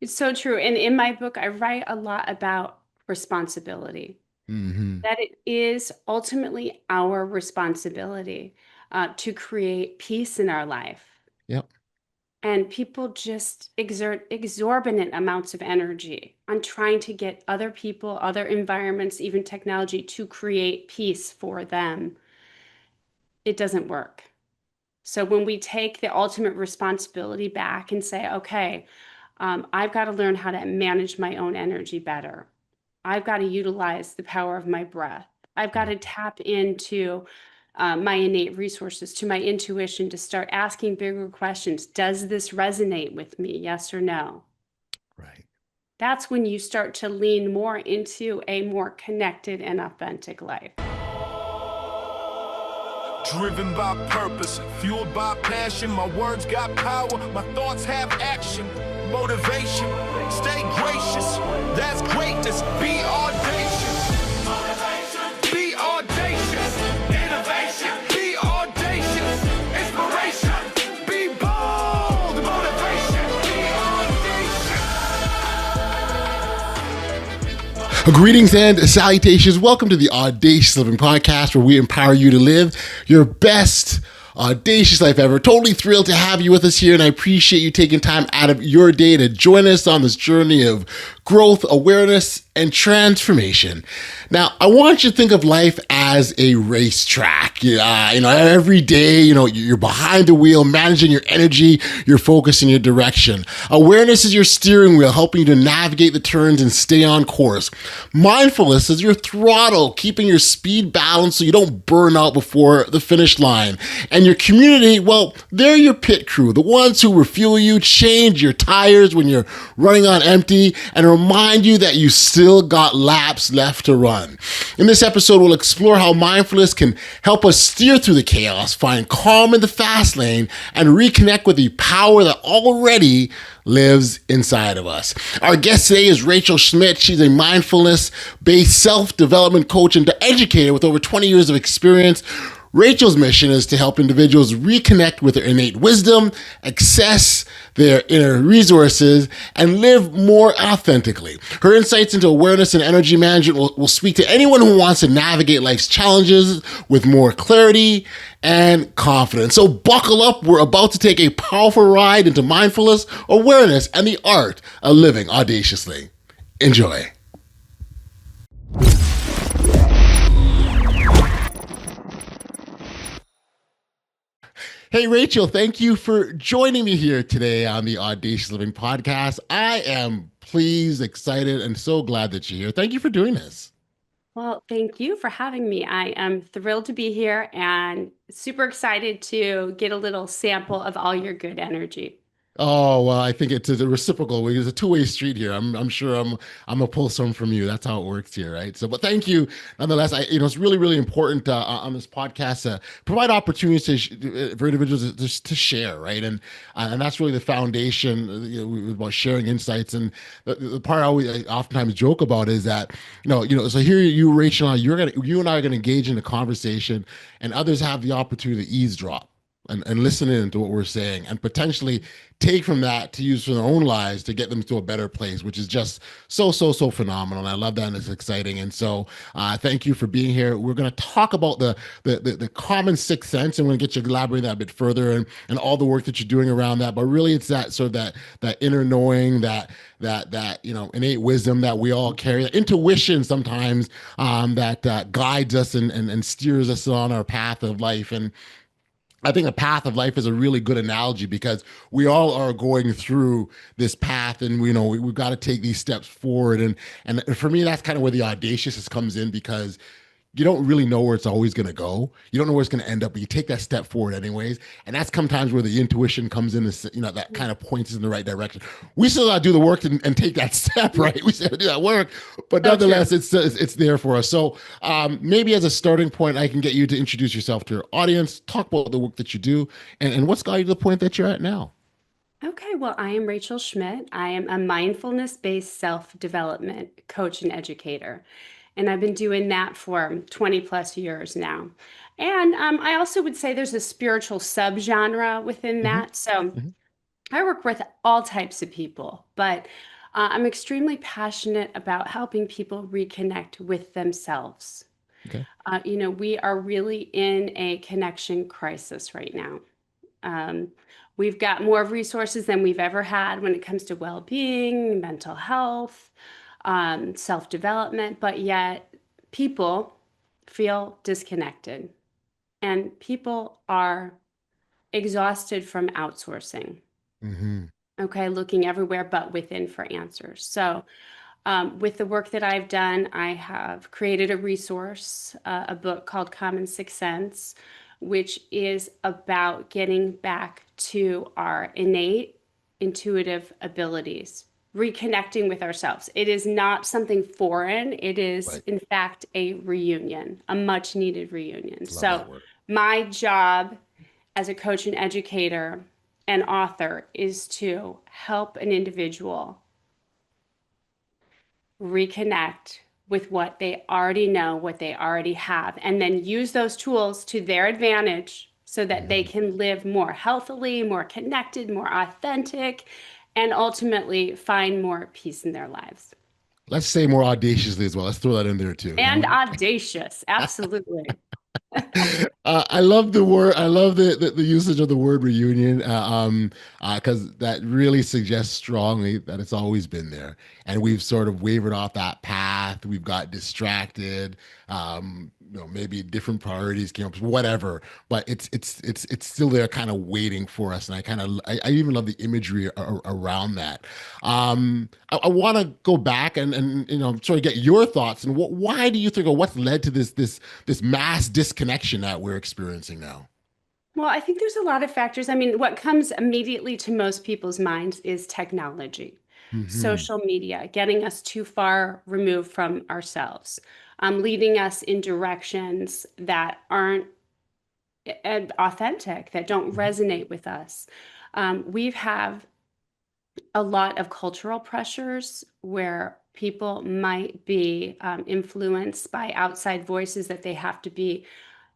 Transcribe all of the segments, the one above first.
It's so true. And in my book, I write a lot about responsibility, Hmm. that it is ultimately our responsibility to create peace in our life. Yep. And people just exert exorbitant amounts of energy on trying to get other people, other environments, even technology to create peace for them. It doesn't work. So when we take the ultimate responsibility back and say, okay, I've got to learn how to manage my own energy better. I've got to utilize the power of my breath. I've got Mm. to tap into my innate resources, to my intuition, to start asking bigger questions. Does this resonate with me? Yes or no? Right. That's when you start to lean more into a more connected and authentic life. Driven by purpose, fueled by passion. My words got power, my thoughts have action. Motivation, stay gracious. That's greatness. Be audacious. Motivation. Be audacious. Innovation. Be audacious. Inspiration. Be bold. Motivation. Be Greetings and salutations. Welcome to the Audacious Living Podcast, where we empower you to live your best audacious life ever. Totally thrilled to have you with us here, and I appreciate you taking time out of your day to join us on this journey of growth, awareness, and transformation. Now, I want you to think of life as a racetrack. Every day, you're behind the wheel, managing your energy, your focus, and your direction. Awareness is your steering wheel, helping you to navigate the turns and stay on course. Mindfulness is your throttle, keeping your speed balanced so you don't burn out before the finish line. And your community, well, they're your pit crew, the ones who refuel you, change your tires when you're running on empty, and remind you that you still got laps left to run. In this episode, we'll explore how mindfulness can help us steer through the chaos, find calm in the fast lane, and reconnect with the power that already lives inside of us. Our guest today is Rachael Schmidt. She's a mindfulness-based self-development coach and educator with over 20 years of experience. Rachel's mission is to help individuals reconnect with their innate wisdom, access their inner resources, and live more authentically. Her insights into awareness and energy management will speak to anyone who wants to navigate life's challenges with more clarity and confidence. So buckle up. We're about to take a powerful ride into mindfulness, awareness, and the art of living audaciously. Enjoy. Hey, Rachael, thank you for joining me here today on the Audacious Living Podcast. I am pleased, excited, and so glad that you're here. Thank you for doing this. Well, thank you for having me. I am thrilled to be here and super excited to get a little sample of all your good energy. Oh, well, I think it's a reciprocal. It's a two-way street here. I'm sure I'm gonna pull some from you. That's how it works here, right? So, but thank you nonetheless. It's really really important on this podcast to provide opportunities for individuals to share, right? And that's really the foundation. About sharing insights. And the part I oftentimes joke about is that So here you, Rachel, you and I are gonna engage in a conversation, and others have the opportunity to eavesdrop and listen in to what we're saying and potentially take from that to use for their own lives to get them to a better place, which is just so phenomenal. And I love that, and it's exciting. And so thank you for being here. We're going to talk about the common sixth sense, and we're going to get you to elaborate that a bit further, and all the work that you're doing around that. But really it's that sort of that inner knowing, that innate wisdom that we all carry, that intuition sometimes, that guides us and steers us on our path of life. And I think a path of life is a really good analogy because we all are going through this path, and we've got to take these steps forward. And for me, that's kind of where the audaciousness comes in, because you don't really know where it's always going to go. You don't know where it's going to end up, but you take that step forward anyways. And that's sometimes where the intuition comes in, that kind of points us in the right direction. We still got to do the work and take that step, right? We still got to do that work, but So true. nonetheless, it's there for us. So maybe as a starting point, I can get you to introduce yourself to your audience, talk about the work that you do, and what's got you to the point that you're at now. Okay, well, I am Rachael Schmidt. I am a mindfulness-based self-development coach and educator. And I've been doing that for 20 plus years now. And I also would say there's a spiritual subgenre within Hmm. that. So Hmm. I work with all types of people, but I'm extremely passionate about helping people reconnect with themselves. Okay. We are really in a connection crisis right now. Um, we've got more resources than we've ever had when it comes to well-being, mental health, self-development, but yet people feel disconnected and people are exhausted from outsourcing. Hmm. Okay, looking everywhere but within for answers. So, with the work that I've done, I have created a resource, a book called Common Sixth Sense, which is about getting back to our innate intuitive abilities, reconnecting with ourselves. It is not something foreign. It is, Right. in fact, a reunion, a much needed reunion. Love So, that word. my job as a coach and educator and author is to help an individual reconnect with what they already know, what they already have, and then use those tools to their advantage so that they Mhm. can live more healthily, more connected, more authentic, and ultimately find more peace in their lives. Let's say more audaciously as well. Let's throw that in there too. And audacious, absolutely. I love the word. I love the usage of the word reunion, because that really suggests strongly that it's always been there, and we've sort of wavered off that path. We've got distracted. Maybe different priorities came up, whatever. But it's still there, kind of waiting for us. And I even love the imagery around that. I want to go back and sort of get your thoughts and why do you think, or what's led to this mass disconnection that we're experiencing now? Well, I think there's a lot of factors. I mean, what comes immediately to most people's minds is technology, Hmm. social media, getting us too far removed from ourselves, leading us in directions that aren't authentic, that don't resonate with us. We've have a lot of cultural pressures where people might be influenced by outside voices that they have to be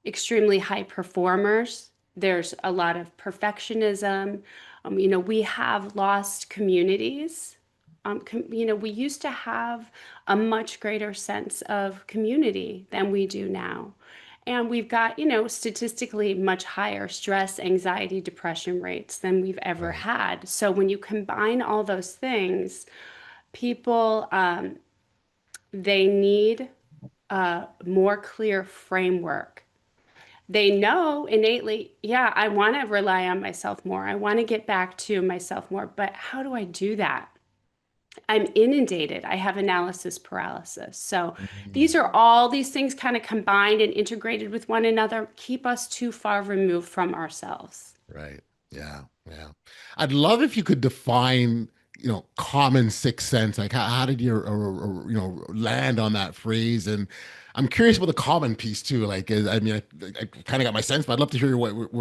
extremely high performers. There's a lot of perfectionism. We have lost communities. We used to have a much greater sense of community than we do now. And we've got, statistically much higher stress, anxiety, depression rates than we've ever Right. had. So when you combine all those things, people, they need a more clear framework. They know innately, yeah, I want to rely on myself more. I want to get back to myself more. But how do I do that? I'm inundated. I have analysis paralysis. So Mhm. these are all these things kind of combined and integrated with one another, keep us too far removed from ourselves. Right. Yeah. Yeah. I'd love if you could define, common sixth sense. Like, how did you, land on that phrase? And I'm curious about the common piece too. Like, I kind of got my sense, but I'd love to hear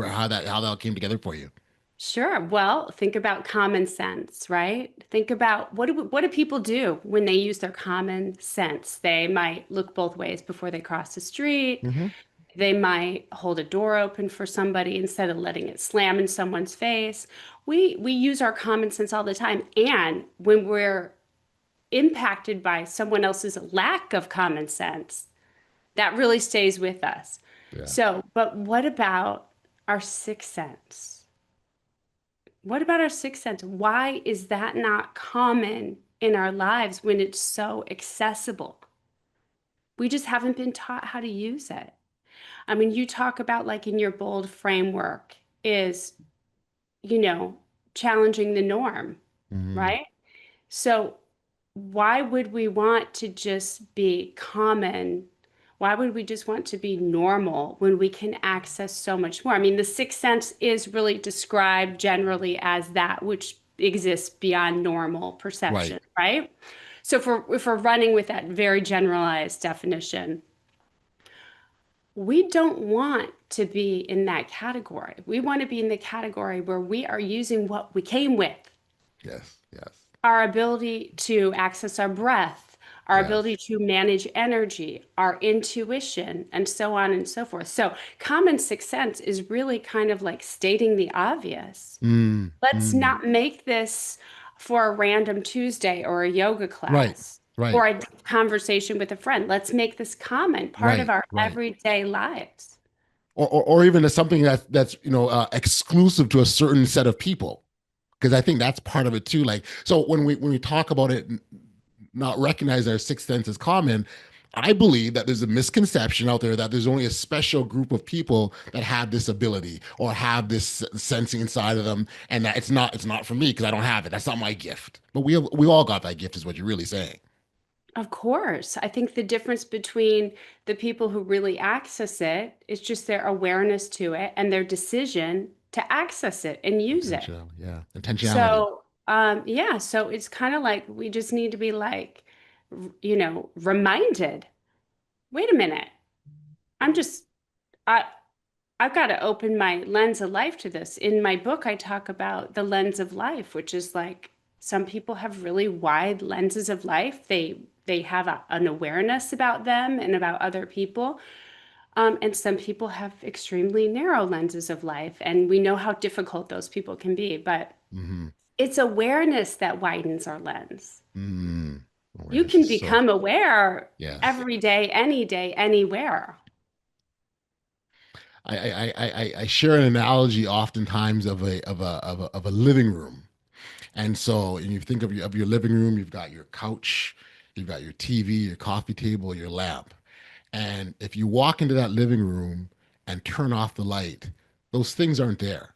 how that came together for you. Sure. Well, think about common sense, right? Think about what do people do when they use their common sense? They might look both ways before they cross the street. Hmm. They might hold a door open for somebody instead of letting it slam in someone's face. We use our common sense all the time. And when we're impacted by someone else's lack of common sense, that really stays with us. Yeah. So, but what about our sixth sense? What about our sixth sense? Why is that not common in our lives when it's so accessible? We just haven't been taught how to use it. I mean, you talk about like in your bold framework is, you know, challenging the norm, Hmm. right? So why would we want to just be common? Why would we just want to be normal when we can access so much more? I mean, the sixth sense is really described generally as that which exists beyond normal Right. perception, right? So if we're running with that very generalized definition, we don't want to be in that category. We want to be in the category where we are using what we came with, Yes. Yes. our ability to access our breath, our ability Yes. to manage energy, our intuition, and so on and so forth. So, common sixth sense is really kind of like stating the obvious. Mm, Let's mm. not make this for a random Tuesday or a yoga Right. class Right. or a conversation with a friend. Let's make this common, part of Right. our Right. everyday lives. Or even as something that's exclusive to a certain set of people, because I think that's part of it too. Like, so when we talk about it, not recognize our sixth sense is common. I believe that there's a misconception out there that there's only a special group of people that have this ability or have this sensing inside of them, and that it's not for me because I don't have it. That's not my gift. But we all got that gift, is what you're really saying. Of course. I think the difference between the people who really access it is just their awareness to it and their decision to access it and use it. Intentional, yeah, intentionality. So, yeah, so it's kind of like we just need to be like, reminded, wait a minute. I'm just, I, I've got to open my lens of life to this. In my book, I talk about the lens of life, which is like some people have really wide lenses of life. They have an awareness about them and about other people. And some people have extremely narrow lenses of life, and we know how difficult those people can be. But Mm-hmm. it's awareness that widens our lens. Mm. You Awareness can is so, become aware yes. every day, anywhere. I share an analogy oftentimes of a living room. And so, and you think of your living room, you've got your couch, you've got your TV, your coffee table, your lamp. And if you walk into that living room and turn off the light, those things aren't there.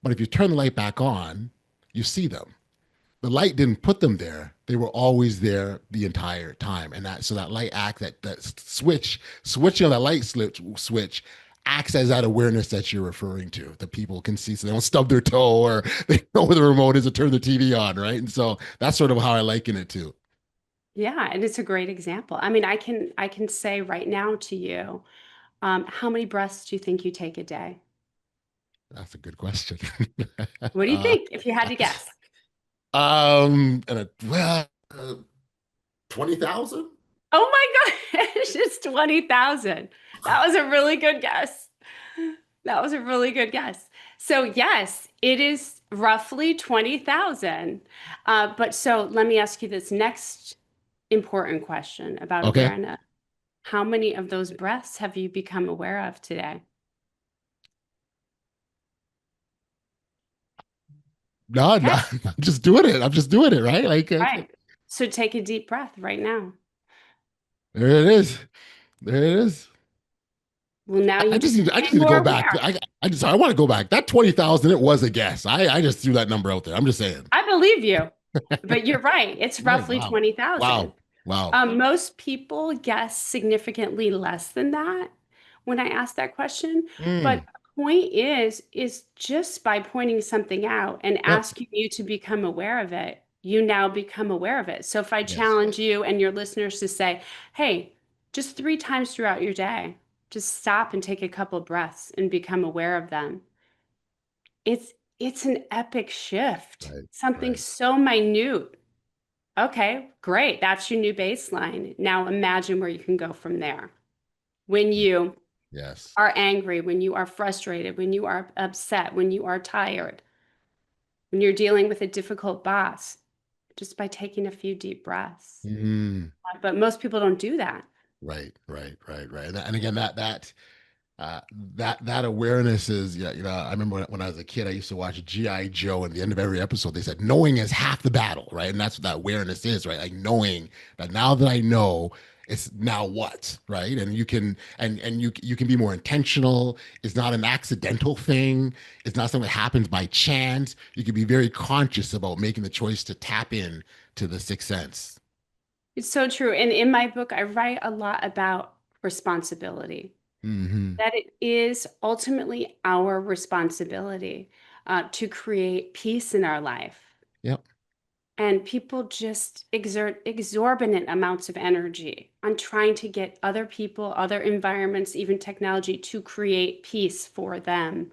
But if you turn the light back on, you see them. The light didn't put them there. They were always there the entire time. And that light act that switching on that switch acts as that awareness that you're referring to. The people can see, so they don't stub their toe or they know where the remote is to turn the TV on, right? And so that's sort of how I liken it to. Yeah, and it's a great example. I mean, I can say right now to you, how many breaths do you think you take a day? That's a good question. What do you uh, think if you had to guess? well, 20,000. Oh my gosh, it's 20,000. That was a really good guess. That was a really good guess. So, yes, it is roughly 20,000. But so let me ask you this next important question about Okay. awareness. How many of those breaths have you become aware of today? No, no, Okay, I'm just doing it. I'm just doing it, right? Like, right. So take a deep breath right now. there it is. There it is. Well, now I you just need. I just became need to go more back. aware. I want to go back. That 20,000. It was a guess. I just threw that number out there. I'm just saying. I believe you, but you're right. It's Right. roughly Wow. 20,000. Wow. Wow. Most people guess significantly less than that when I ask that question. But Mm. the point is just by pointing something out and Yep. asking you to become aware of it, you now become aware of it. So if I Yes. challenge you and your listeners to say, hey, just 3 times throughout your day, just stop and take a couple breaths and become aware of them. It's it's an epic shift. Right. Something Right. so minute. Okay, great. That's your new baseline. Now imagine where you can go from there. When you Yes. are angry, when you are frustrated, when you are upset, when you are tired, when you're dealing with a difficult boss, just by taking a few deep breaths. Mm. But most people don't do that. Right. Right. Right. Right. And again, uh, that awareness is, yeah, I remember when I was a kid, I used to watch GI Joe, and at the end of every episode they said knowing is half the battle, right? And that's what that awareness is, right? Like knowing that now that I know, it's now what, right? And you can you can be more intentional. It's not an accidental thing. It's not something that happens by chance. You can be very conscious about making the choice to tap in to the sixth sense. It's so true. And in my book, I write a lot about responsibility, Hmm. that it is ultimately our responsibility to create peace in our life. Yep. And people just exert exorbitant amounts of energy on trying to get other people, other environments, even technology to create peace for them.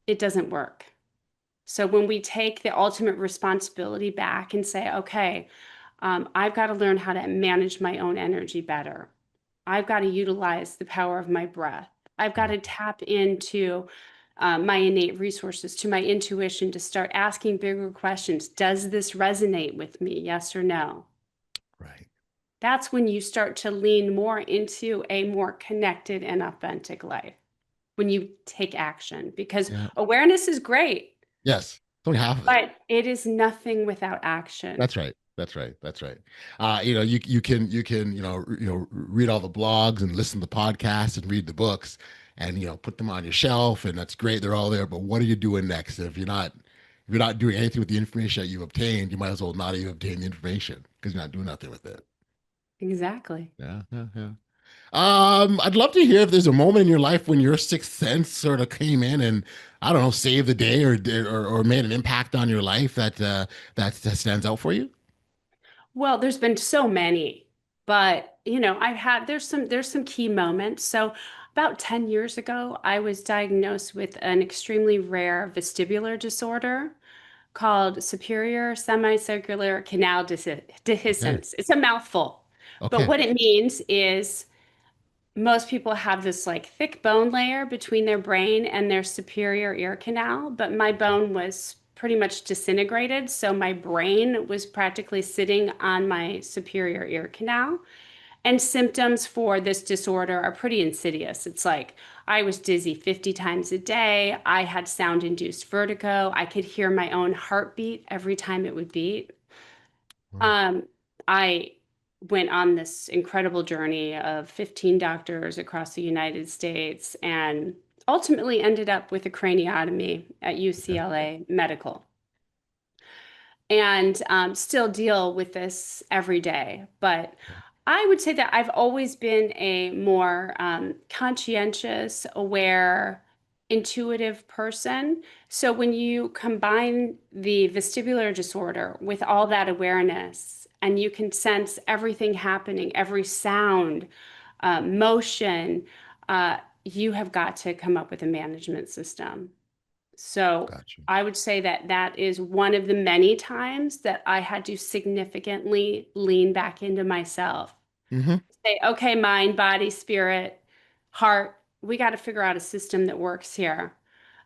It doesn't work. So when we take the ultimate responsibility back and say, okay, I've got to learn how to manage my own energy better. I've got to utilize the power of my breath. I've got Mm, to tap into my innate resources, to my intuition, to start asking bigger questions. Does this resonate with me? Yes or no? right. That's when you start to lean more into a more connected and authentic life, when you take action, because Yeah. awareness is great, Yes. It's only half of it. but it is nothing without action. That's right. That's right. That's right. You can read all the blogs and listen to podcasts and read the books and put them on your shelf, and that's great. They're all there. But what are you doing next? If you're not doing anything with the information that you've obtained, you might as well not even obtain the information because you're not doing nothing with it. Exactly. Yeah, yeah, yeah. I'd love to hear if there's a moment in your life when your sixth sense sort of came in and I don't know, saved the day or made an impact on your life that stands out for you. Well, there's been so many, but I've had there's some key moments. So about 10 years ago, I was diagnosed with an extremely rare vestibular disorder called superior semicircular canal Okay. dehiscence. It's a mouthful, but Okay. what it means is most people have this like thick bone layer between their brain and their superior ear canal, but my bone was pretty much disintegrated. So my brain was practically sitting on my superior ear canal. And symptoms for this disorder are pretty insidious. It's like I was dizzy 50 times a day. I had sound induced vertigo. I could hear my own heartbeat every time it would beat. Wow. Um, I went on this incredible journey of 15 doctors across the United States and ultimately ended up with a craniotomy at Okay. UCLA Medical and still deal with this every day. But I would say that I've always been a more conscientious, aware, intuitive person. So when you combine the vestibular disorder with all that awareness, and you can sense everything happening, every sound, motion, you have got to come up with a management system. So Gotcha. I would say that that is one of the many times that I had to significantly lean back into myself. Hmm. Say, okay, mind, body, spirit, heart, we got to figure out a system that works here.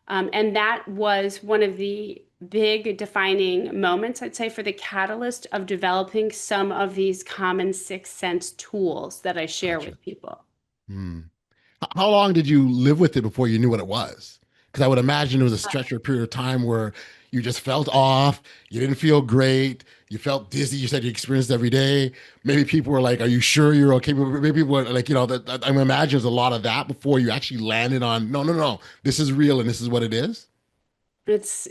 And that was one of the big defining moments, I'd say, for the catalyst of developing some of these common sixth sense tools that I share Gotcha. with people. Hmm. How long did you live with it before you knew what it was? Because I would imagine there was a stretch or period of time where you just felt off, you didn't feel great, you felt dizzy. You said you experienced it every day. Maybe people were like, "Are you sure you're okay?" Maybe people were like, that I imagine there's a lot of that before you actually landed on, no, no, no, this is real and this is what it is.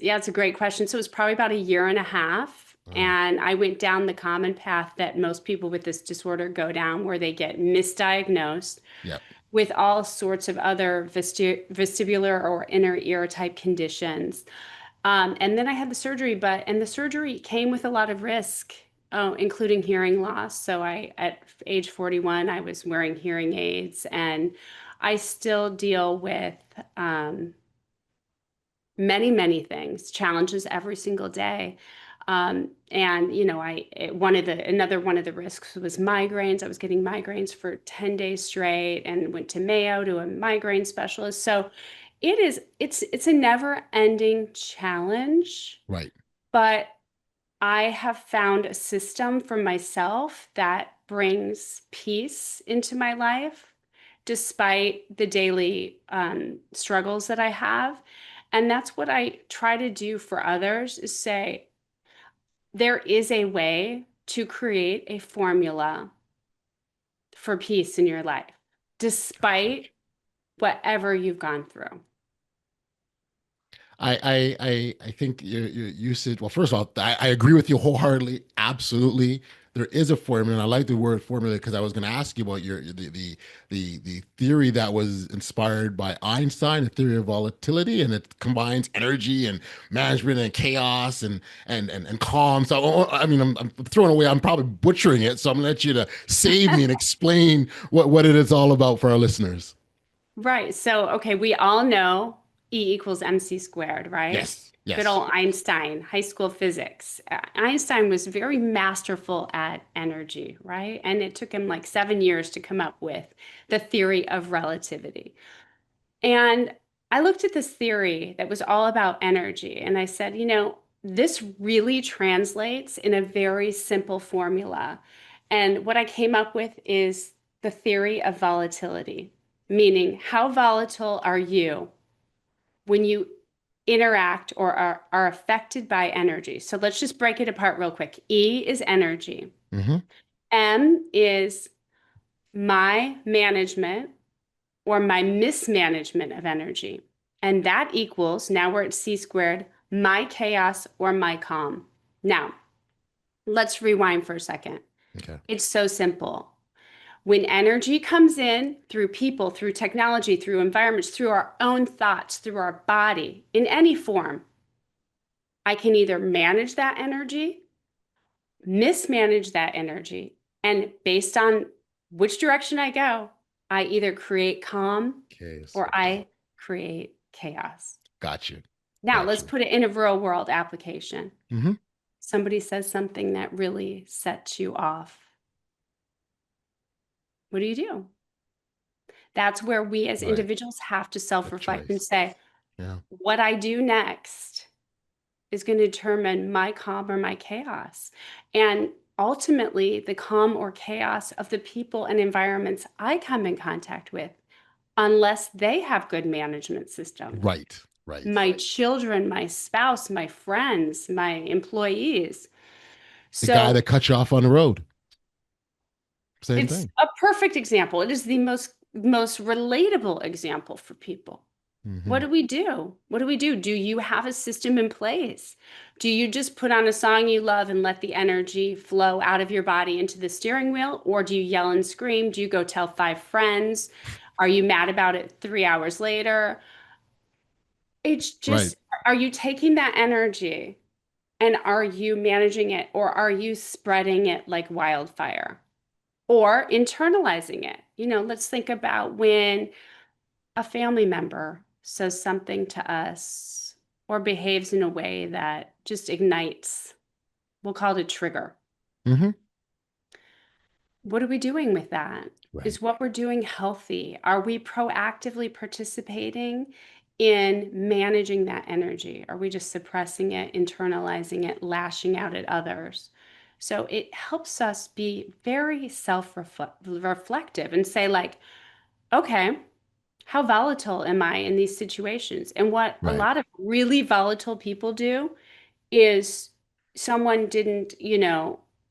Yeah, it's a great question. So it was probably about a year and a half. Oh, And I went down the common path that most people with this disorder go down, where they get misdiagnosed yeah, with all sorts of other vestibular or inner ear type conditions. And then I had the surgery, and the surgery came with a lot of risk, including hearing loss. So at age 41, I was wearing hearing aids, and I still deal with many, many things, challenges every single day. And another one of the risks was migraines. I was getting migraines for 10 days straight and went to Mayo to a migraine specialist. So it's a never ending challenge, right. but I have found a system for myself that brings peace into my life despite the daily struggles that I have. And that's what I try to do for others is say, there is a way to create a formula for peace in your life, Gotcha. despite whatever you've gone through. I think you said, well, first of all, I agree with you wholeheartedly. Absolutely. There is a formula, and I like the word formula because I was going to ask you about the theory that was inspired by Einstein, the theory of volatility, and it combines energy and management and chaos and calm. So I mean, I'm throwing away. I'm probably butchering it, so I'm going to let you to save me and explain what it is all about for our listeners. Right. So, okay, we all know E equals MC squared, right? Yes. Good Yes. old Einstein, high school physics. Einstein was very masterful at energy, right? And it took him like 7 years to come up with the theory of relativity. And I looked at this theory that was all about energy, and I said, this really translates in a very simple formula. And what I came up with is the theory of volatility, meaning how volatile are you when you interact or are affected by energy? So let's just break it apart real quick. E is energy, Mm-hmm. M is my management or my mismanagement of energy. And that equals, now we're at C squared, my chaos or my calm. Now, let's rewind for a second. Okay. It's so simple. When energy comes in through people, through technology, through environments, through our own thoughts, through our body, in any form, I can either manage that energy, mismanage that energy, and based on which direction I go, I either create calm Okay. or Okay. I create chaos. Got you. Now, Got let's you. put it in a real world application. Mm-hmm. Somebody says something that really sets you off. What do you do? That's where we as Right. individuals have to The self reflect and choice. say, Yeah. what I do next is going to determine my calm or my chaos. And ultimately, the calm or chaos of the people and environments I come in contact with, unless they have good management systems. Right. Right. My children, my spouse, my friends, my employees. The guy So that cut you off on the road. Same it's thing. a perfect example. It is the most relatable example for people. Mm-hmm. What do we do? What do we do? Do you have a system in place? Do you just put on a song you love and let the energy flow out of your body into the steering wheel? Or do you yell and scream? Do you go tell 5 friends? Are you mad about it 3 hours later? It's Right. just, are you taking that energy and are you managing it or are you spreading it like wildfire or internalizing it? Let's think about when a family member says something to us or behaves in a way that just ignites, we'll call it a trigger. Mm-hmm. What are we doing with that? Right. Is what we're doing healthy? Are we proactively participating in managing that energy? Are we just suppressing it, internalizing it, lashing out at others? So it helps us be very self-reflective and say, like, okay, how volatile am I in these situations? And what a Right. lot of really volatile people do is someone didn't,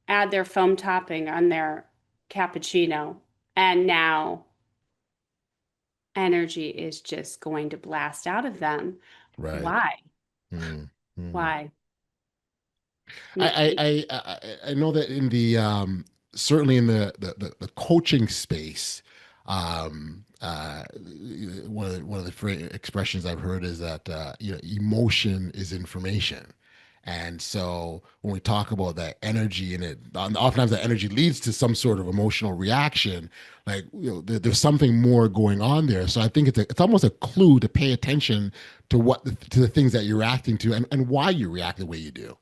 add their foam topping on their cappuccino, and now energy is just going to blast out of them. Right. Why? Mm-hmm. Why? I, I know that in the certainly in the coaching space, one of the expressions I've heard is that emotion is information. And so when we talk about that energy and it, oftentimes that energy leads to some sort of emotional reaction, like there's something more going on there. So I think it's almost a clue to pay attention to to the things that you're reacting to and why you react the way you do.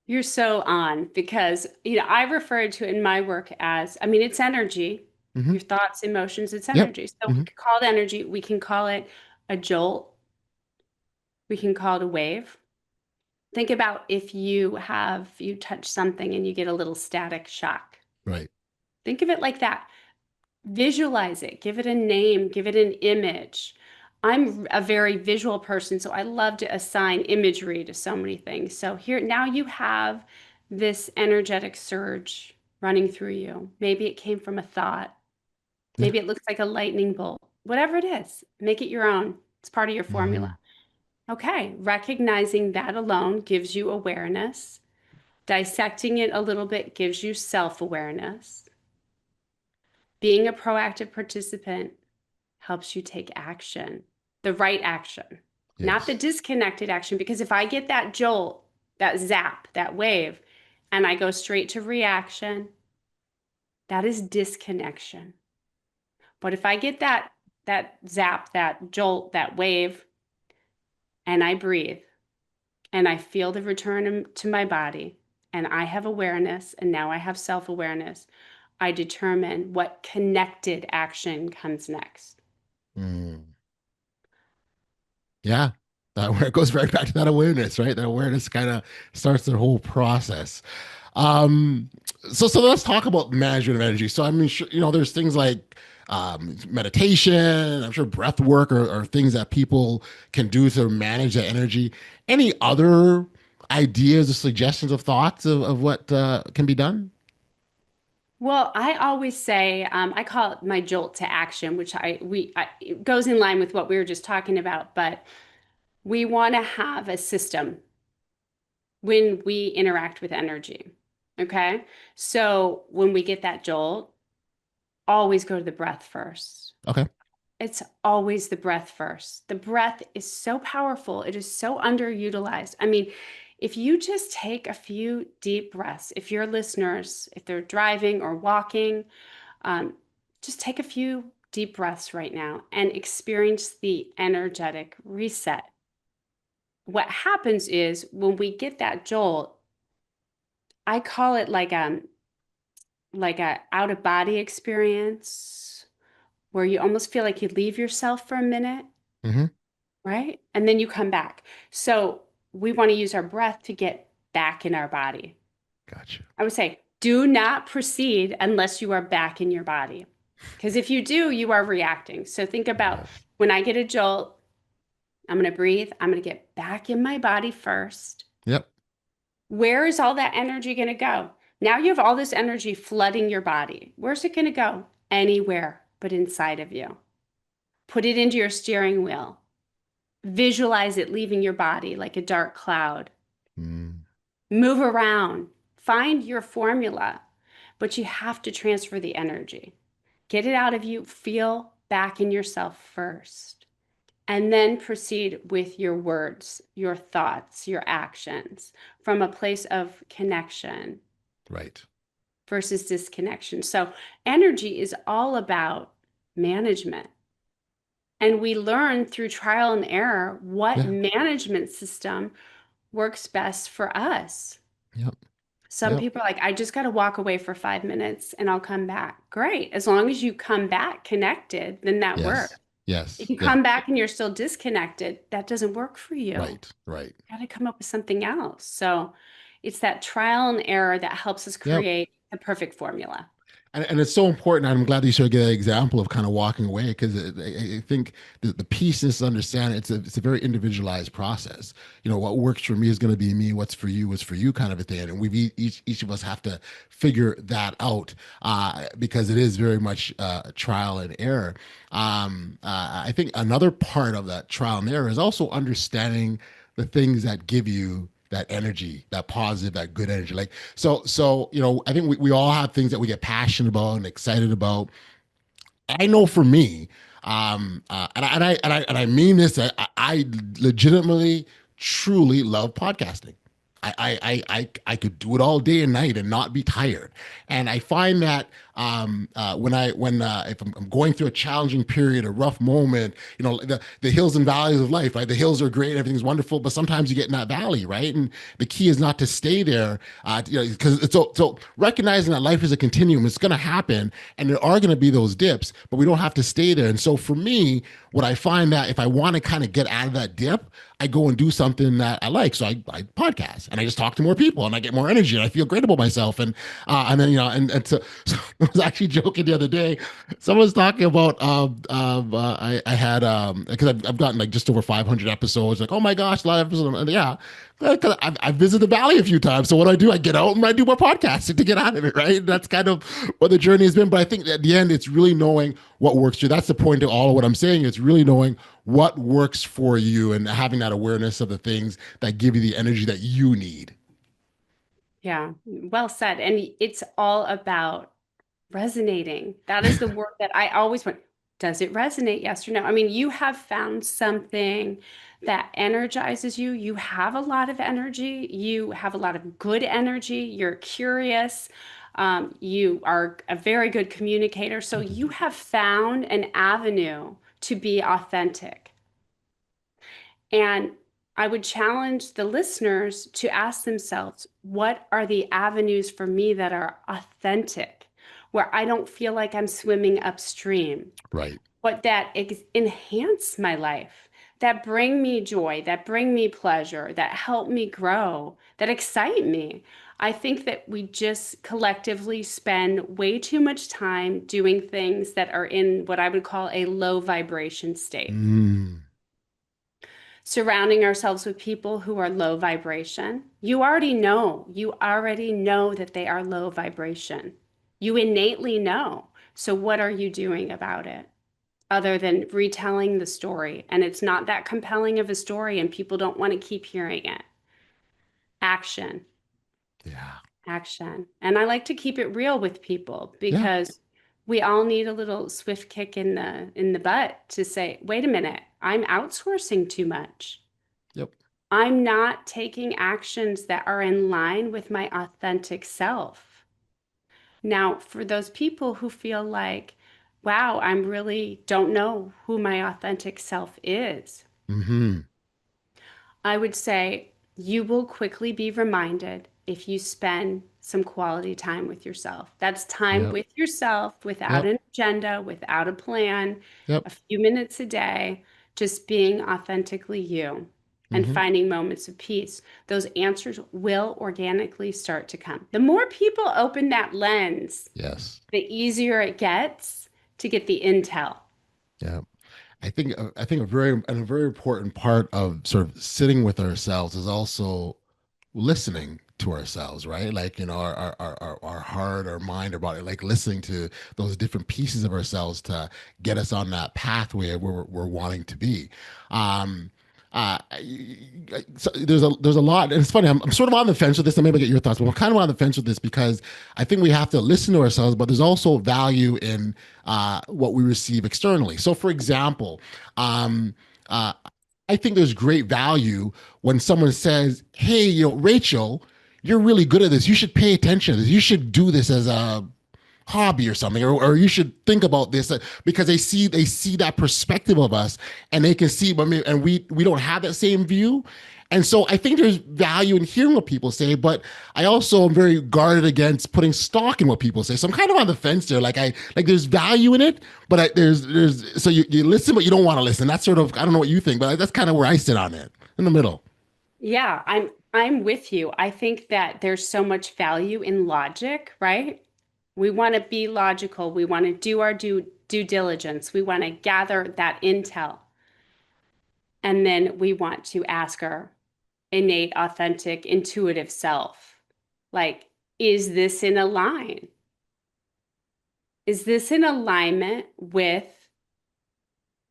You're so on because, I refer to it in my work as, I mean, it's energy, Hmm. your thoughts, emotions, it's Yep. energy. So we Hmm. could call it energy. We can call it a jolt. We can call it a wave. Think about if you touch something and you get a little static shock. Right. Think of it like that. Visualize it, give it a name, give it an image. I'm a very visual person, so I love to assign imagery to so many things. So here, now you have this energetic surge running through you. Maybe it came from a thought. Yeah. Maybe it looks like a lightning bolt. Whatever it is, make it your own. It's part of your formula. Hmm. Okay, recognizing that alone gives you awareness. Dissecting it a little bit gives you self-awareness. Being a proactive participant helps you take action, the right action, not the Yes. disconnected action. Because if I get that jolt, that zap, that wave, and I go straight to reaction, that is disconnection. But if I get that zap, that jolt, that wave, and I breathe and I feel the return to my body and I have awareness and now I have self-awareness, I determine what connected action comes next. Mm. Yeah. It goes right back to that awareness, right? That awareness kind of starts the whole process. Um, so let's talk about management of energy. So I mean, there's things like meditation. I'm sure breath work are things that people can do to manage that energy. Any other ideas or suggestions of thoughts of what can be done? Well, I always say I call it my jolt to action, which it goes in line with what we were just talking about. But we want to have a system when we interact with energy. Okay, so when we get that jolt, always go to the breath first. Okay. It's always the breath first. The breath is so powerful. It is so underutilized. I mean, if you just take a few deep breaths, if your listeners, if they're driving or walking, um, just take a few deep breaths right now and experience the energetic reset. What happens is when we get that jolt, I call it like a out of body experience where you almost feel like you leave yourself for a minute, Hmm. right? And then you come back. So we want to use our breath to get back in our body. Gotcha. I would say do not proceed unless you are back in your body. Because if you do, you are reacting. So think about Yes. when I get a jolt, I'm going to breathe. I'm going to get back in my body first. Yep. Where is all that energy going to go? Now you have all this energy flooding your body. Where's it going to go? Anywhere but inside of you. Put it into your steering wheel. Visualize it leaving your body like a dark cloud. Mm. Move around. Find your formula, but you have to transfer the energy. Get it out of you. Feel back in yourself first. And then proceed with your words, your thoughts, your actions from a place of connection Right. versus disconnection. So, energy is all about management. And we learn through trial and error what Yeah. management system works best for us. Yep. Some Yep. people are like, I just got to walk away for 5 minutes and I'll come back. Great. As long as you come back connected, then that works. Yes. Yes. If you Yeah. come back and you're still disconnected, that doesn't work for you. Right. Right. You got to come up with something else. So it's that trial and error that helps us Yep. create the perfect formula. And it's so important. I'm glad that you sort of get an example of kind of walking away because I think the piece is to understand it's a very individualized process. What works for me is going to be me. What's for you is for you, kind of a thing. And each of us have to figure that out because it is very much trial and error. I think another part of that trial and error is also understanding the things that give you that energy, that positive, that good energy. Like, I think we all have things that we get passionate about and excited about. I know for me, and I mean this, I legitimately, truly love podcasting. I could do it all day and night and not be tired. And I find that when if I'm going through a challenging period, a rough moment, the hills and valleys of life, right? The hills are great, everything's wonderful, but sometimes you get in that valley, right? And the key is not to stay there, because so recognizing that life is a continuum, it's going to happen, and there are going to be those dips, but we don't have to stay there. And so for me, what I find that if I want to kind of get out of that dip, I go and do something that I like. So I podcast and I just talk to more people and I get more energy and I feel great about myself. And then, so I was actually joking the other day. Someone was talking about, I had, because I've gotten like just over 500 episodes, like, oh my gosh, a lot of episodes. And yeah, because I've visited the valley a few times. So what do? I get out and I do more podcasting to get out of it, right? That's kind of what the journey has been. But I think at the end, it's really knowing what works for you. That's the point of all of what I'm saying. It's really knowing what works for you and having that awareness of the things that give you the energy that you need. Yeah, well said. And it's all about resonating. That is the word that I always want. Does it resonate? Yes or no? I mean, you have found something that energizes you. You have a lot of energy. You have a lot of good energy. You're curious. You are a very good communicator. So you have found an avenue to be authentic. And I would challenge the listeners to ask themselves, what are the avenues for me that are authentic, where I don't feel like I'm swimming upstream? Right. What that enhance my life, that bring me joy, that bring me pleasure, that help me grow, that excite me. I think that we just collectively spend way too much time doing things that are in what I would call a low vibration state. Mm. Surrounding ourselves with people who are low vibration. You already know that they are low vibration. You innately know. So what are you doing about it? Other than retelling the story. And it's not that compelling of a story, and people don't want to keep hearing it. Action, Yeah. action. And I like to keep it real with people Yeah. because we all need a little swift kick in the butt to say, wait a minute, I'm outsourcing too much. Yep. I'm not taking actions that are in line with my authentic self. Now, for those people who feel like, wow, I'm really don't know who my authentic self is, Mm-hmm. I would say you will quickly be reminded if you spend some quality time with yourself. That's time Yep. with yourself without Yep. an agenda, without a plan, Yep. a few minutes a day, just being authentically you and Mm-hmm. finding moments of peace. Those answers will organically start to come. The more people open that lens, Yes. the easier it gets to get the intel. Yeah. I think a very important part of sort of sitting with ourselves is also listening to ourselves, right? Like, our heart, our mind, our body, like listening to those different pieces of ourselves to get us on that pathway where we're wanting to be. Um, uh, so there's a lot, and it's funny. I'm sort of on the fence with this. And maybe get your thoughts, but I'm kind of on the fence with this because I think we have to listen to ourselves, but there's also value in what we receive externally. So, for example, um, uh, I think there's great value when someone says, "Hey, Rachel, you're really good at this. You should pay attention to this. You should do this as a hobby or something, or you should think about this," because they see that perspective of us, and they can see, but and we don't have that same view. And so I think there's value in hearing what people say, but I also am very guarded against putting stock in what people say. So I'm kind of on the fence there. Like there's value in it, but there's so you listen, but you don't want to listen. That's sort of, I don't know what you think, but that's kind of where I sit on it, in the middle. Yeah, I'm with you. I think that there's so much value in logic, right? We want to be logical. We want to do our due diligence. We want to gather that intel. And then we want to ask our innate, authentic, intuitive self, like, is this in a line? Is this in alignment with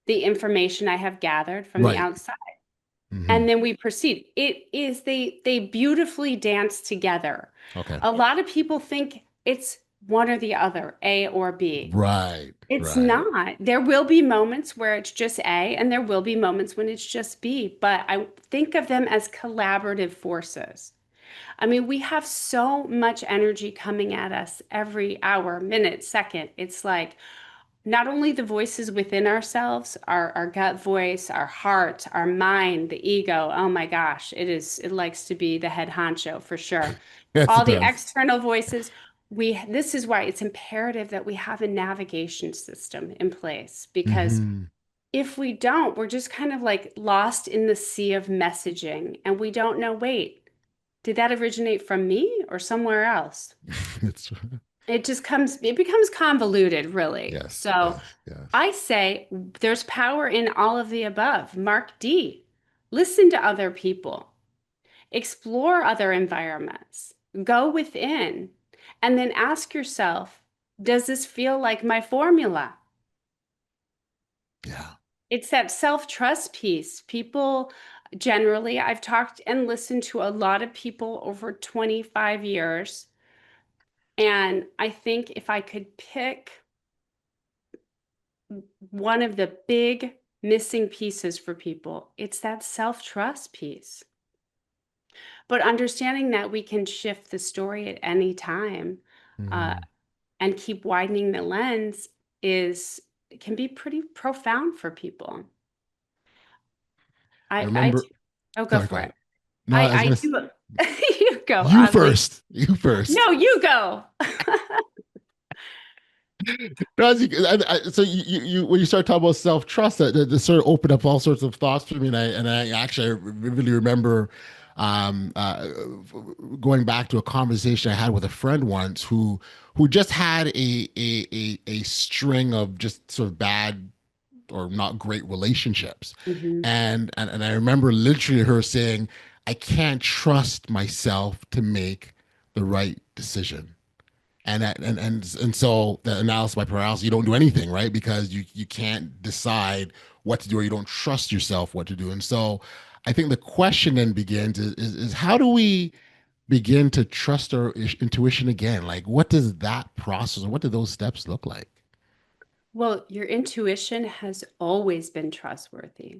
the information I have gathered from the Right. outside? Hmm. And then we proceed. They beautifully dance together. Okay. A lot of people think it's one or the other, A or B. Right. It's Right. not. There will be moments where it's just A, and there will be moments when it's just B, but I think of them as collaborative forces. I mean, we have so much energy coming at us every hour, minute, second. It's like not only the voices within ourselves, our gut voice, our heart, our mind, the ego. Oh my gosh, it likes to be the head honcho for sure. Yes, All it the does. external voices, this is why it's imperative that we have a navigation system in place because Hmm. if we don't, we're just kind of like lost in the sea of messaging and we don't know, wait, did that originate from me or somewhere else? It's It becomes convoluted, really. yes, So yes, yes. I say there's power in all of the above. Mark D. Listen to other people, explore other environments, go within, and then ask yourself, does this feel like my formula? Yeah. It's that self-trust piece. People generally, I've talked and listened to a lot of people over 25 years. And I think if I could pick one of the big missing pieces for people, it's that self-trust piece. But understanding that we can shift the story at any time uh, Hmm. and keep widening the lens is can be pretty profound for people. I I remember. Oh, go Sorry, go for ahead. it. No, I was I gonna. do. You go. You I'm like, first. You first. no, you go. No, so when you start talking about self trust, that sort of opened up all sorts of thoughts for me, and I actually really remember um, uh, going back to a conversation I had with a friend once who just had a string of just sort of bad or not great relationships, Mhm. and I remember literally her saying, "I can't trust myself to make the right decision." And so the analysis by paralysis, you don't do anything, right? Because you can't decide what to do, or you don't trust yourself what to do. And so I think the question then begins is how do we begin to trust our intuition again? Like, what does that process, or what do those steps look like? Well, your intuition has always been trustworthy.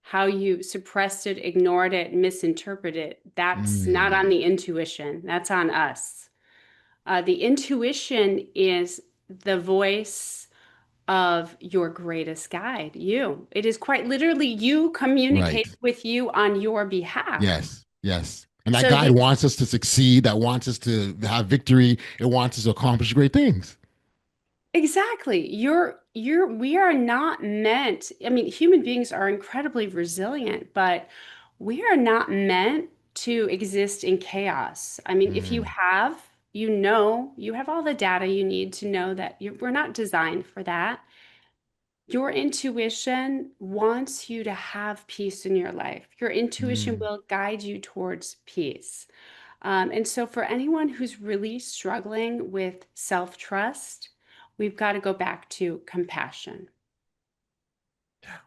How you suppressed it, ignored it, misinterpreted it, that's not on Mm, the intuition. That's on us. The intuition is the voice of your greatest guide, you. It is quite literally you right. communicate with you on your behalf. Yes. Yes. And that So guide the wants us to succeed, that wants us to have victory, it wants us to accomplish great things. exactly. We are not meant, I mean, human beings are incredibly resilient, but we are not meant to exist in chaos. I mean, if you Mm, have, you know, you have all the data you need to know that we're not designed for that. Your intuition wants you to have peace in your life. Your intuition mm, will guide you towards peace. And so, for anyone who's really struggling with self trust, we've got to go back to compassion yeah.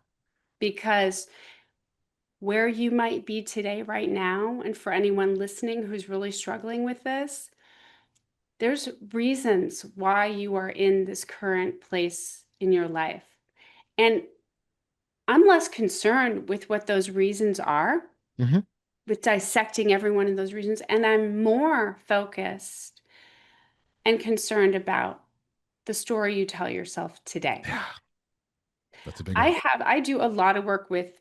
because where you might be today, right now, and for anyone listening who's really struggling with this, there's reasons why you are in this current place in your life. And I'm less concerned with what those reasons are, Hmm. with dissecting every one of those reasons. And I'm more focused and concerned about the story you tell yourself today. Yeah. That's a big one. I do a lot of work with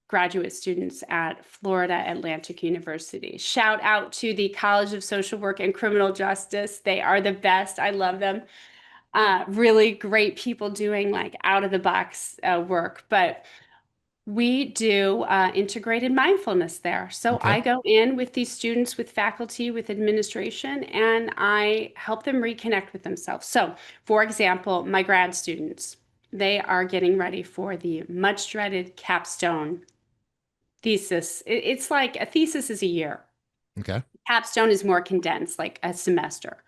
graduate students at Florida Atlantic University. Shout out to the College of Social Work and Criminal Justice. They are the best. I love them. Really great people doing like out of the box work. But we do integrated mindfulness there. So Okay. I go in with these students, with faculty, with administration, and I help them reconnect with themselves. So, for example, my grad students, they are getting ready for the much dreaded capstone thesis. It's like a thesis is a year. Okay. Capstone is more condensed, like a semester.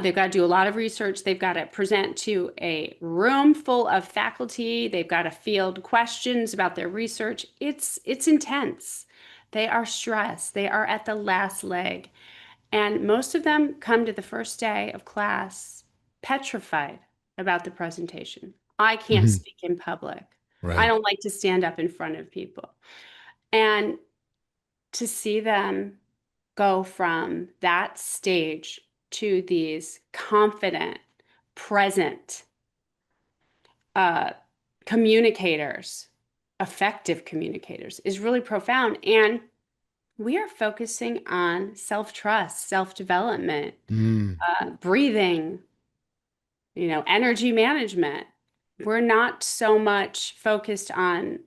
They've got to do a lot of research. They've got to present to a room full of faculty. They've got to field questions about their research. It's intense. They are stressed. They are at the last leg. And most of them come to the first day of class petrified about the presentation. I can't Hmm. speak in public. I Right. don't like to stand up in front of people. And to see them go from that stage to these confident, present uh, communicators, effective communicators, is really profound. And we are focusing on self trust, self development, Mm, breathing, energy management. We're not so much focused on,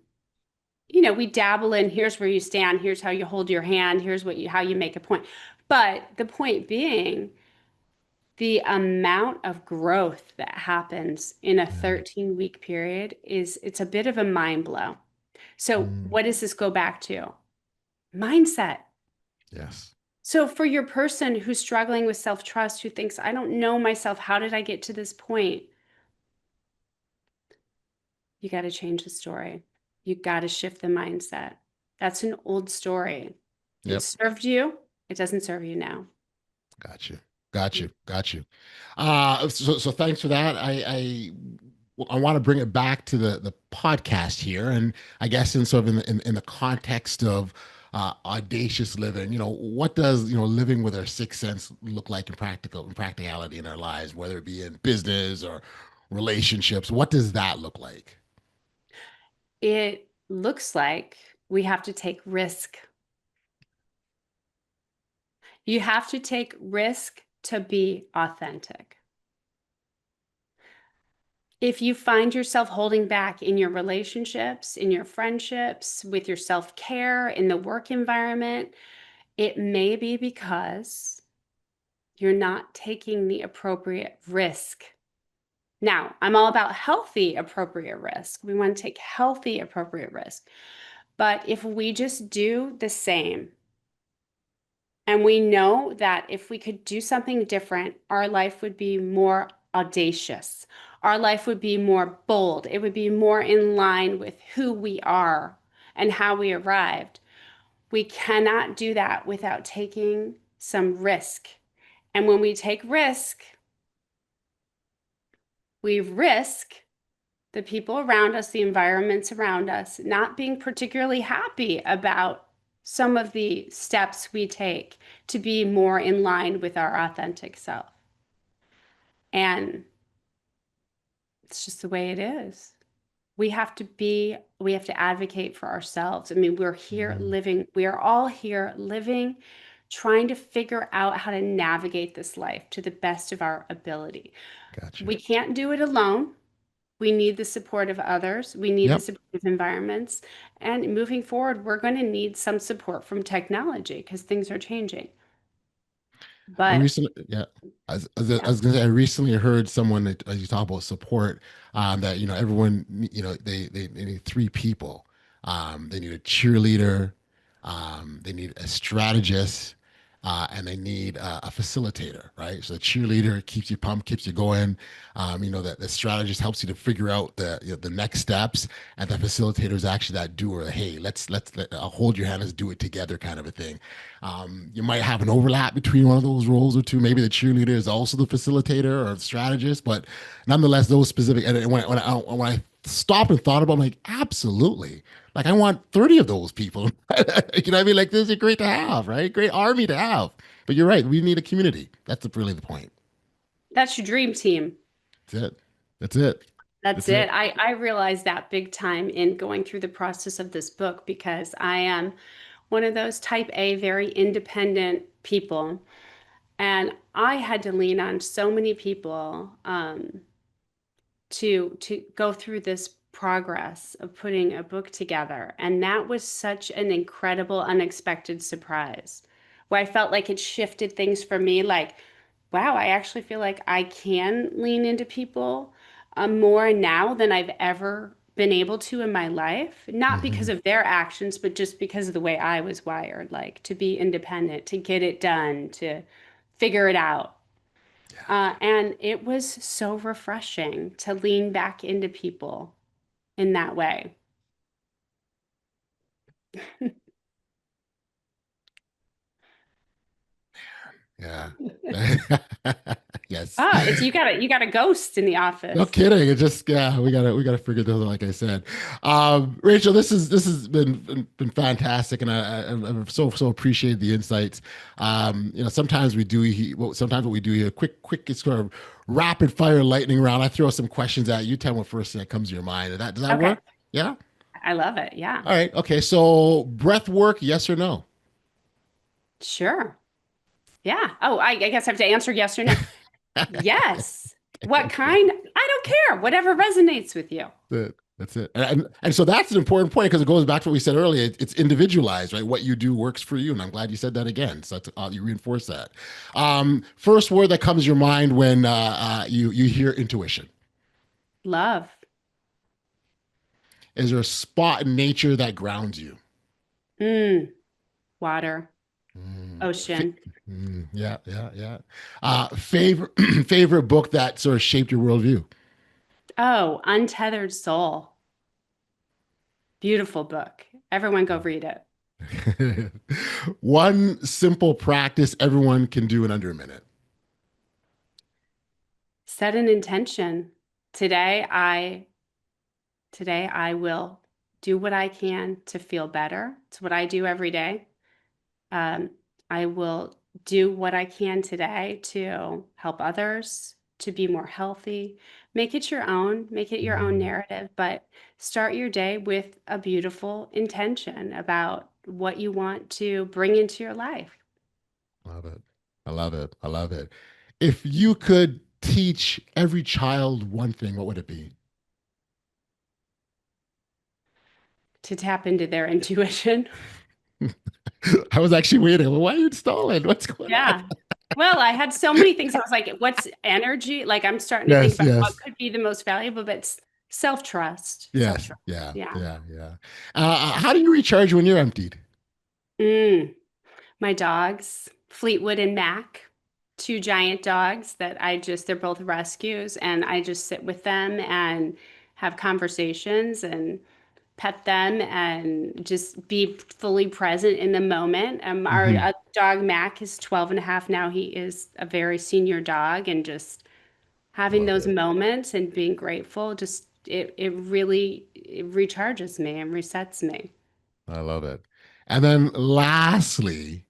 we dabble in here's where you stand, here's how you hold your hand, here's how you make a point. But the point being, the amount of growth that happens in a yeah. 13-week period it's a bit of a mind blow. So Mm, what does this go back to? Mindset. yes. So for your person who's struggling with self-trust, who thinks, I don't know myself, how did I get to this point? You got to change the story. You got to shift the mindset. That's an old story. It Yep. served you. It doesn't serve you now. Got you. Got you. Got you. So thanks for that. I want to bring it back to the podcast here, and I guess in sort of in the context of audacious living. What does living with our sixth sense look like in practicality in our lives, whether it be in business or relationships? What does that look like? looks like we have to take risk. You have to take risk to be authentic. If you find yourself holding back in your relationships, in your friendships, with your self-care, in the work environment, it may be because you're not taking the appropriate risk. Now, I'm all about healthy, appropriate risk. We want to take healthy, appropriate risk. But if we just do the same, and we know that if we could do something different, our life would be more audacious. Our life would be more bold. It would be more in line with who we are and how we arrived. We cannot do that without taking some risk. And when we take risk, we risk the people around us, the environments around us, not being particularly happy about some of the steps we take to be more in line with our authentic self. And it's just the way it is. We have to advocate for ourselves. I mean, we're here Mhm. living, we are all here living, trying to figure out how to navigate this life to the best of our ability. Gotcha. We can't do it alone. We need the support of others. We need the Yep. support of environments. And moving forward, we're going to need some support from technology because things are changing. I But recently, yeah, I yeah, was gonna say, I recently heard someone that, as you talk about support, that everyone, they need three people. They need a cheerleader, they need a strategist, and they need a facilitator, right? So the cheerleader keeps you pumped, keeps you going. That the strategist helps you to figure out the next steps, and the facilitator is actually that doer. Hey, I'll hold your hand, let's do it together, kind of a thing. You might have an overlap between one of those roles or two. Maybe the cheerleader is also the facilitator or the strategist, but nonetheless, those specific. And when I stopped and thought about, it, I'm like, absolutely. Like I want 30 of those people. You know what I mean? Like this is great to have, right? Great army to have. But you're right. We need a community. That's really the point. that's your dream team. That's it. That's it. That's That's it. it. I realized that big time in going through the process of this book because I am one of those type A, very independent people. And I had to lean on so many people to go through this progress of putting a book together. And that was such an incredible, unexpected surprise where I felt like it shifted things for me. Like, wow, I actually feel like I can lean into people more now than I've ever been able to in my life. Not because Hmm. of their actions, but just because of the way I was wired, like to be independent, to get it done, to figure it out. And it was so refreshing to lean back into people in that way. Yeah. Yes. It's you got a ghost in the No office. kidding. It just, yeah, we gotta figure this out. Like I said, Rachel, this has been fantastic, and I so appreciate the insights. Sometimes sometimes what we do here, quick sort of rapid fire lightning round. I throw some questions at you. Tell me what first thing that comes to your mind. Does that Okay. work? Yeah. I love it. Yeah. All right. Okay. So breath work, yes or no? Sure. Yeah. Oh, I guess I have to answer yes or no. Yes. What kind? I don't care. Whatever resonates with you. That's it. And so that's an important point because it goes back to what we said earlier. It's individualized, right? What you do works for you. And I'm glad you said that again. So you reinforce that. First word that comes to your mind when you hear intuition. Love. Is there a spot in nature that grounds you? Mm, water. Mm, fa- Ocean. yeah, yeah, yeah. Favorite favorite book that sort of shaped your worldview? Oh, Untethered Soul. Beautiful book. Everyone go read it. One simple practice everyone can do in under a minute. Set an intention. Today I Today I will do what I can to feel better. It's what I do every day. Um, I will do what I can today to help others, to be more healthy. Make it your own, make it your own narrative, but start your day with a beautiful intention about what you want to bring into your life. Love it. I love it. I love it. If you could teach every child one thing, what would it be? To tap into their intuition. I was actually waiting. Well, why are you stalling? What's going on? Yeah. Well, I had so many things. I was like, what's energy? Like, I'm starting to think about what could be the most valuable, but it's self-trust. Yes. Self-trust. Yeah. How do you recharge when you're emptied? My dogs, Fleetwood and Mac, two giant dogs that they're both rescues, and I just sit with them and have conversations and pet them and just be fully present in the moment. Our other dog, Mac, is 12 and a half now. He is a very senior dog, and just having those moments and being grateful, just it recharges me and resets me. I love it. And then lastly,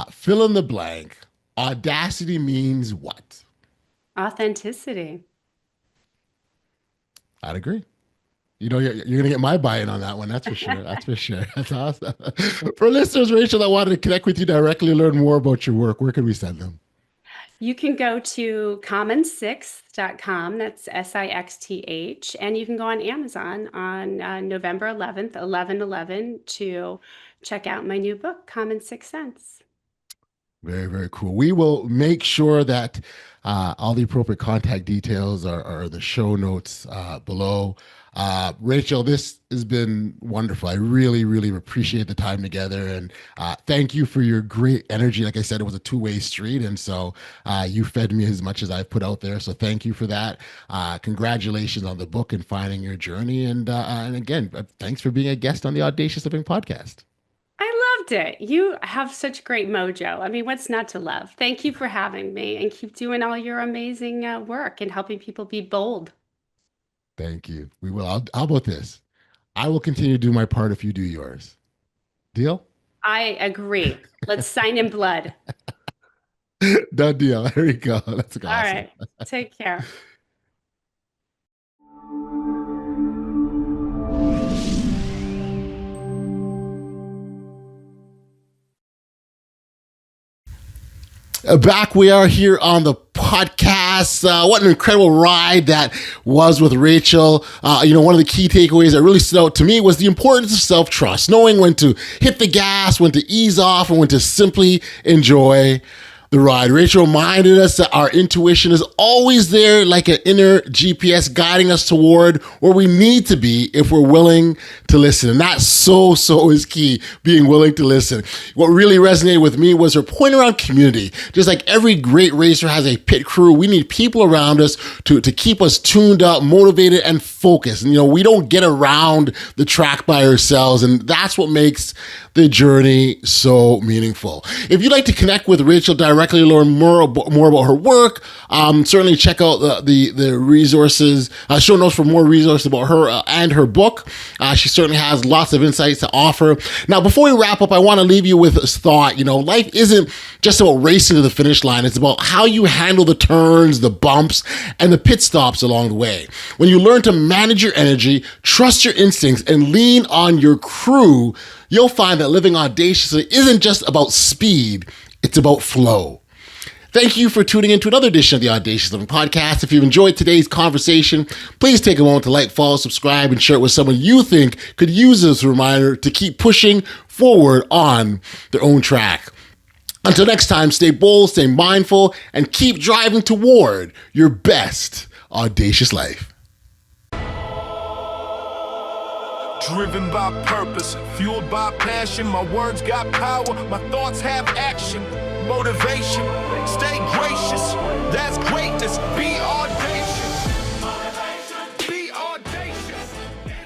fill in the blank. Audacity means what? Authenticity. I'd agree. You're going to get my buy-in on that one. That's for sure. That's for sure. That's awesome. For listeners, Rachael, that wanted to connect with you directly, learn more about your work, where can we send them? You can go to commonsixth.com. That's SIXTH. And you can go on Amazon on November 11th, 11/11, to check out my new book, Common Sixth Sense. Very, very cool. We will make sure that all the appropriate contact details are the show notes below. Rachael, this has been wonderful. I really, really appreciate the time together, and thank you for your great energy. Like I said, it was a two-way street, and so you fed me as much as I've put out there. So thank you for that. Congratulations on the book and finding your journey, and again, thanks for being a guest on the Audacious Living Podcast. I loved it. You have such great mojo. I mean, what's not to love? Thank you for having me, and keep doing all your amazing work and helping people be bold. Thank you. We will. How about this? I will continue to do my part if you do yours. Deal? I agree. Let's sign in blood. Done deal. There you go. That's awesome. All right. Take care. Back we are here on the podcast. What an incredible ride that was with Rachael. One of the key takeaways that really stood out to me was the importance of self-trust, knowing when to hit the gas, when to ease off, and when to simply enjoy the ride. Rachael reminded us that our intuition is always there, like an inner GPS guiding us toward where we need to be if we're willing to listen. And that so is key, being willing to listen. What really resonated with me was her point around community. Just like every great racer has a pit crew, we need people around us to keep us tuned up, motivated, and focused. And, we don't get around the track by ourselves, and that's what makes the journey so meaningful. If you'd like to connect with Rachael directly, learn more about her work, certainly check out the resources, show notes for more resources about her and her book. She certainly has lots of insights to offer. Now, before we wrap up, I want to leave you with this thought. Life isn't just about racing to the finish line. It's about how you handle the turns, the bumps, and the pit stops along the way. When you learn to manage your energy, trust your instincts, and lean on your crew, you'll find that living audaciously isn't just about speed, it's about flow. Thank you for tuning in to another edition of the Audacious Living Podcast. If you've enjoyed today's conversation, please take a moment to like, follow, subscribe, and share it with someone you think could use this reminder to keep pushing forward on their own track. Until next time, stay bold, stay mindful, and keep driving toward your best audacious life. Driven by purpose, fueled by passion. My words got power, my thoughts have action. Motivation, stay gracious. That's greatness. Be all.